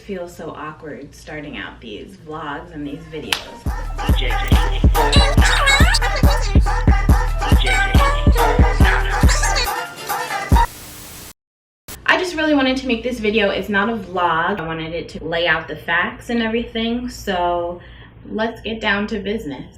feel so awkward starting out these vlogs and these videos. I just really wanted to make this video. It's not a vlog. I wanted it to lay out the facts and everything. So let's get down to business.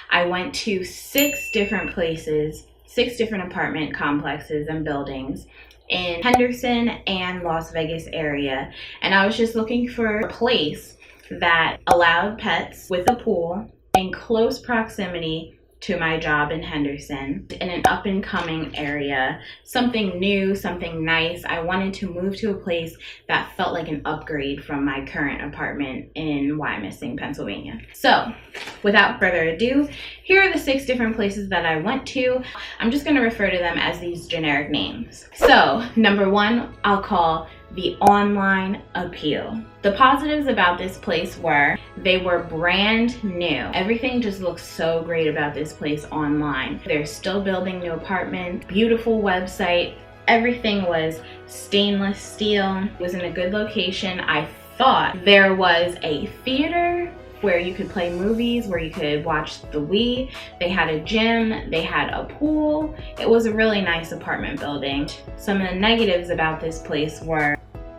I went to 6 different places, 6 different apartment complexes and buildings in Henderson and Las Vegas area. And I was just looking for a place that allowed pets with a pool in close proximity to my job in Henderson, in an up and coming area, something new, something nice. I wanted to move to a place that felt like an upgrade from my current apartment in Wyomissing, Pennsylvania. So without further ado, here are the 6 different places that I went to. I'm just going to refer to them as these generic names. So number 1, I'll call the online appeal. The positives about this place were they were brand new. Everything just looks so great about this place online. They're still building new apartments, beautiful website. Everything was stainless steel. It was in a good location. I thought there was a theater where you could play movies, where you could watch the Wii. They had a gym, they had a pool. It was a really nice apartment building. Some of the negatives about this place were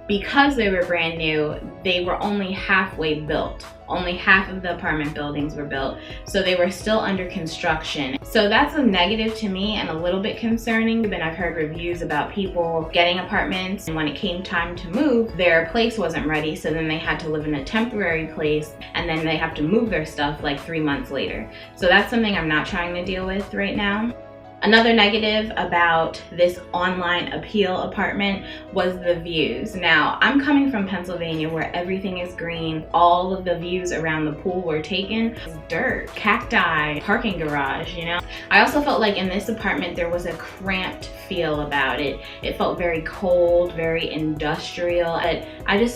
because they were brand new, they were only halfway built. Only half of the apartment buildings were built, so they were still under construction. So that's a negative to me and a little bit concerning. But I've heard reviews about people getting apartments, and when it came time to move, their place wasn't ready, so then they had to live in a temporary place, and then they have to move their stuff like 3 months later. So that's something I'm not trying to deal with right now. Another negative about this online appeal apartment was the views. Now, I'm coming from Pennsylvania where everything is green. All of the views around the pool were taken. It's dirt, cacti, parking garage, you know? I also felt like in this apartment there was a cramped feel about it. It felt very cold, very industrial. It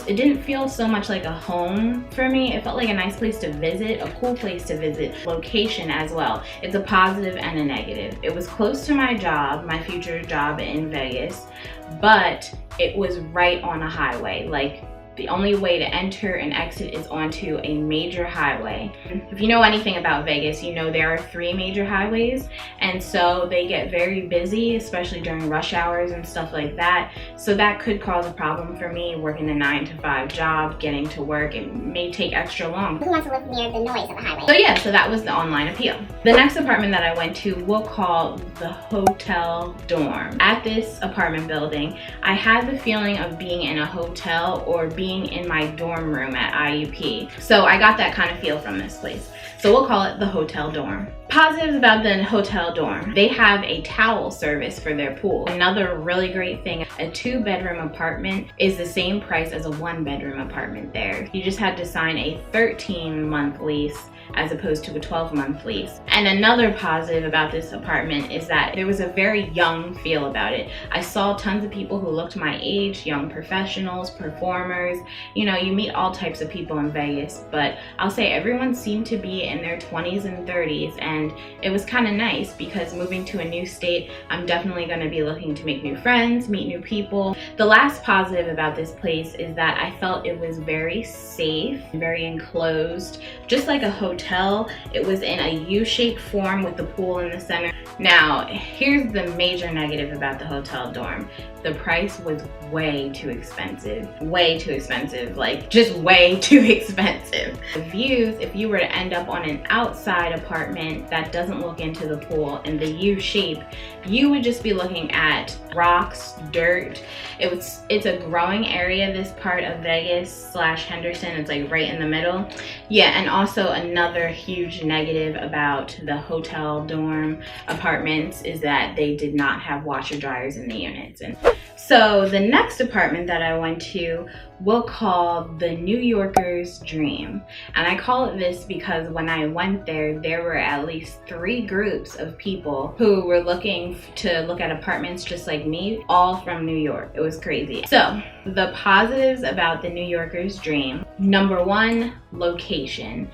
didn't feel so much like a home for me. It felt like a nice place to visit, a cool place to visit, location as well. It's a positive and a negative. It was close to my job, my future job in Vegas, but it was right on a highway. Like, the only way to enter and exit is onto a major highway. If you know anything about Vegas, you know there are 3 major highways, and so they get very busy, especially during rush hours and stuff like that. So that could cause a problem for me working a 9-to-5 job, getting to work. It may take extra long. Who wants to live near the noise of the highway? So yeah, so that was the online appeal. The next apartment that I went to, we'll call the Hotel Dorm. At this apartment building, I had the feeling of being in a hotel or being in my dorm room at IUP. So I got that kind of feel from this place. So we'll call it the Hotel Dorm. Positives about the Hotel Dorm. They have a towel service for their pool. Another really great thing, a 2-bedroom apartment is the same price as a 1-bedroom apartment there. You just had to sign a 13-month lease as opposed to a 12-month lease. And another positive about this apartment is that there was a very young feel about it. I saw tons of people who looked my age, young professionals, performers. You know, you meet all types of people in Vegas, but I'll say everyone seemed to be in their 20s and 30s, and it was kind of nice because moving to a new state, I'm definitely going to be looking to make new friends, meet new people. The last positive about this place is that I felt it was very safe, very enclosed, just like a hotel. It was in a U-shaped form with the pool in the center. Now, here's the major negative about the Hotel Dorm. The price was way too expensive. Way too expensive, like just way too expensive. The views, if you were to end up on an outside apartment that doesn't look into the pool in the U shape, you would just be looking at rocks, dirt. It's a growing area, this part of Vegas / Henderson. It's like right in the middle. Yeah, and also another huge negative about the Hotel Dorm apartments is that they did not have washer dryers in the units. And so the next apartment that I went to we'll call the New Yorker's Dream. And I call it this because when I went there, there were at least 3 groups of people who were looking to look at apartments just like me, all from New York. It was crazy. So the positives about the New Yorker's Dream. Number 1, location.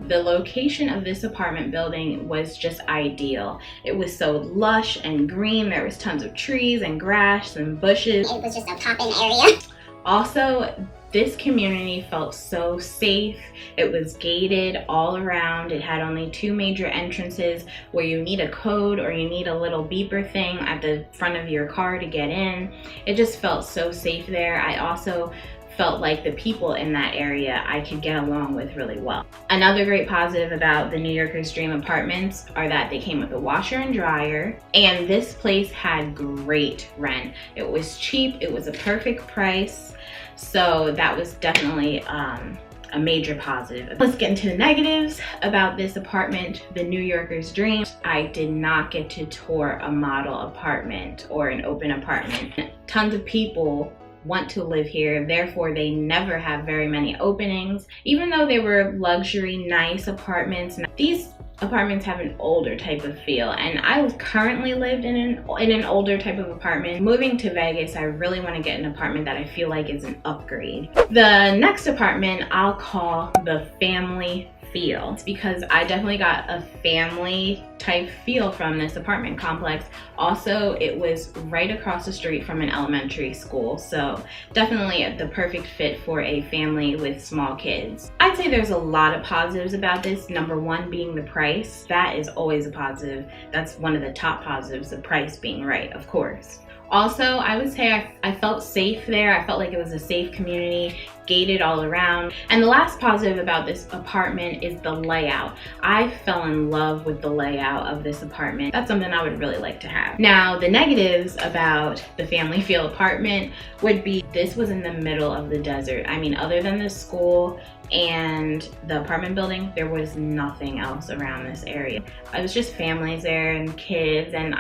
The location of this apartment building was just ideal. It was so lush and green. There was tons of trees and grass and bushes. It was just a pop-in area. Also, this community felt so safe. It was gated all around. It had only 2 major entrances where you need a code or you need a little beeper thing at the front of your car to get in. It just felt so safe there. I also felt like the people in that area I could get along with really well. Another great positive about the New Yorker's Dream apartments are that they came with a washer and dryer, and this place had great rent. It was cheap, it was a perfect price, so that was definitely a major positive. Let's get into the negatives about this apartment, the New Yorker's Dream. I did not get to tour a model apartment or an open apartment. Tons of people want to live here, therefore they never have very many openings. Even though they were luxury, nice apartments, these apartments have an older type of feel, and I currently lived in an older type of apartment. Moving to Vegas, I really want to get an apartment that I feel like is an upgrade. The next apartment I'll call the family feel. It's because I definitely got a family type feel from this apartment complex. Also, it was right across the street from an elementary school, so definitely the perfect fit for a family with small kids. I'd say there's a lot of positives about this. Number one being the price. That is always a positive. That's one of the top positives, the price being right, of course. Also, I would say I felt safe there. I felt like it was a safe community, gated all around. And the last positive about this apartment is the layout. I fell in love with the layout of this apartment. That's something I would really like to have. Now, the negatives about the family feel apartment would be this was in the middle of the desert. I mean, other than the school and the apartment building, there was nothing else around this area. It was just families there and kids, and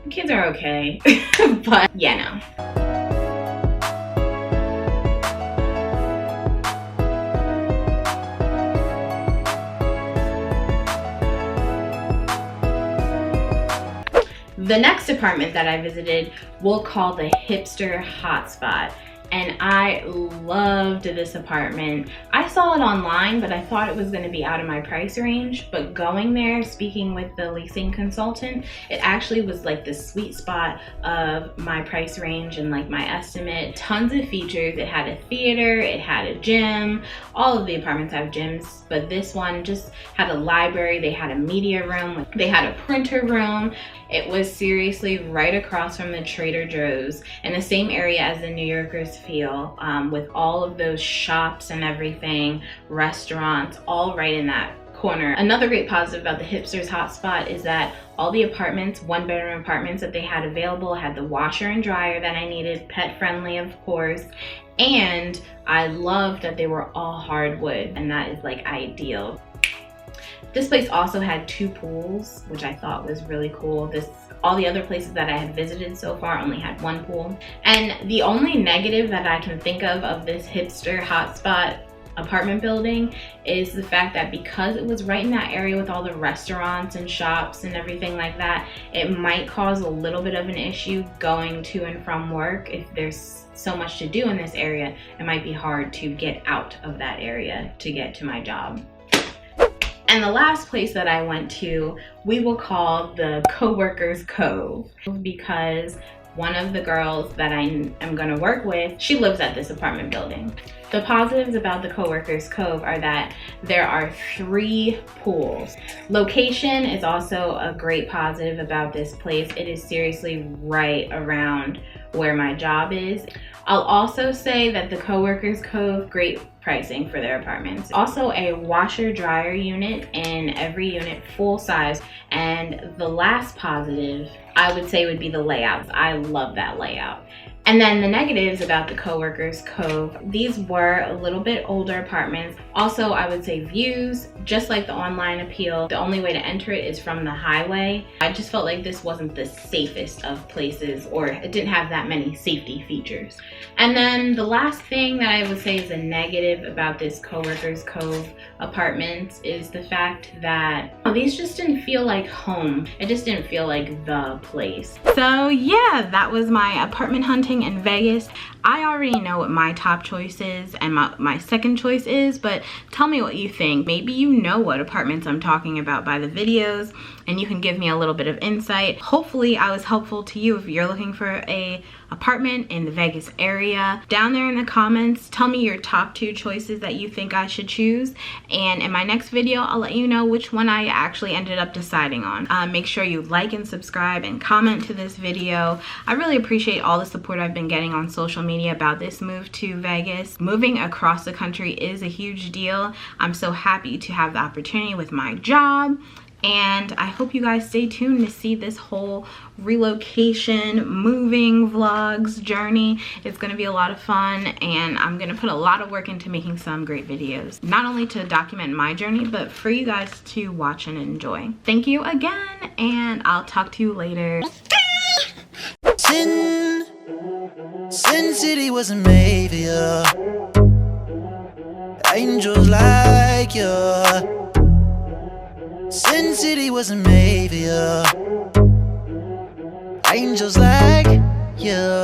kids are okay, but yeah, no. The next apartment that I visited we'll call the Hipster Hotspot. And I loved this apartment. I saw it online, but I thought it was going to be out of my price range. But going there, speaking with the leasing consultant, it actually was like the sweet spot of my price range and like my estimate. Tons of features. It had a theater, it had a gym. All of the apartments have gyms, but this one just had a library. They had a media room. They had a printer room. It was seriously right across from the Trader Joe's in the same area as the New Yorker's feel, with all of those shops and everything, restaurants, all right in that corner. Another great positive about the Hipsters Hotspot is that all the apartments, 1-bedroom apartments that they had available, had the washer and dryer that I needed, pet friendly of course, and I loved that they were all hardwood, and that is like ideal. This place also had 2 pools, which I thought was really cool. All the other places that I had visited so far only had 1 pool. And the only negative that I can think of this Hipster Hotspot apartment building is the fact that because it was right in that area with all the restaurants and shops and everything like that, it might cause a little bit of an issue going to and from work. If there's so much to do in this area, it might be hard to get out of that area to get to my job. And the last place that I went to, we will call the Coworkers Cove, because one of the girls that I am going to work with, she lives at this apartment building. The positives about the Coworkers Cove are that there are 3 pools. Location is also a great positive about this place. It is seriously right around where my job is. I'll also say that the Coworkers Cove, great pricing for their apartments. Also a washer dryer unit in every unit, full size. And the last positive I would say would be the layouts. I love that layout. And then the negatives about the Coworkers Cove, these were a little bit older apartments. Also, I would say views, just like the online appeal, the only way to enter it is from the highway. I just felt like this wasn't the safest of places, or it didn't have that many safety features. And then the last thing that I would say is a negative about this Coworkers Cove apartments is the fact that these just didn't feel like home. It just didn't feel like the place. So yeah, that was my apartment hunting moving in Vegas. I already know what my top choice is and my second choice is, but tell me what you think. Maybe you know what apartments I'm talking about by the videos, and you can give me a little bit of insight. Hopefully I was helpful to you if you're looking for a apartment in the Vegas area. Down there in the comments, tell me your top 2 choices that you think I should choose, and in my next video I'll let you know which one I actually ended up deciding on. Make sure you like and subscribe and comment to this video. I really appreciate all the support I've been getting on social media about this move to Vegas. Moving across the country is a huge deal. I'm so happy to have the opportunity with my job, and I hope you guys stay tuned to see this whole relocation, moving vlogs journey. It's going to be a lot of fun, and I'm going to put a lot of work into making some great videos, not only to document my journey, but for you guys to watch and enjoy. Thank you again, and I'll talk to you later. Sin City wasn't made for you. Angels like you. Sin City wasn't made for you. Angels like you.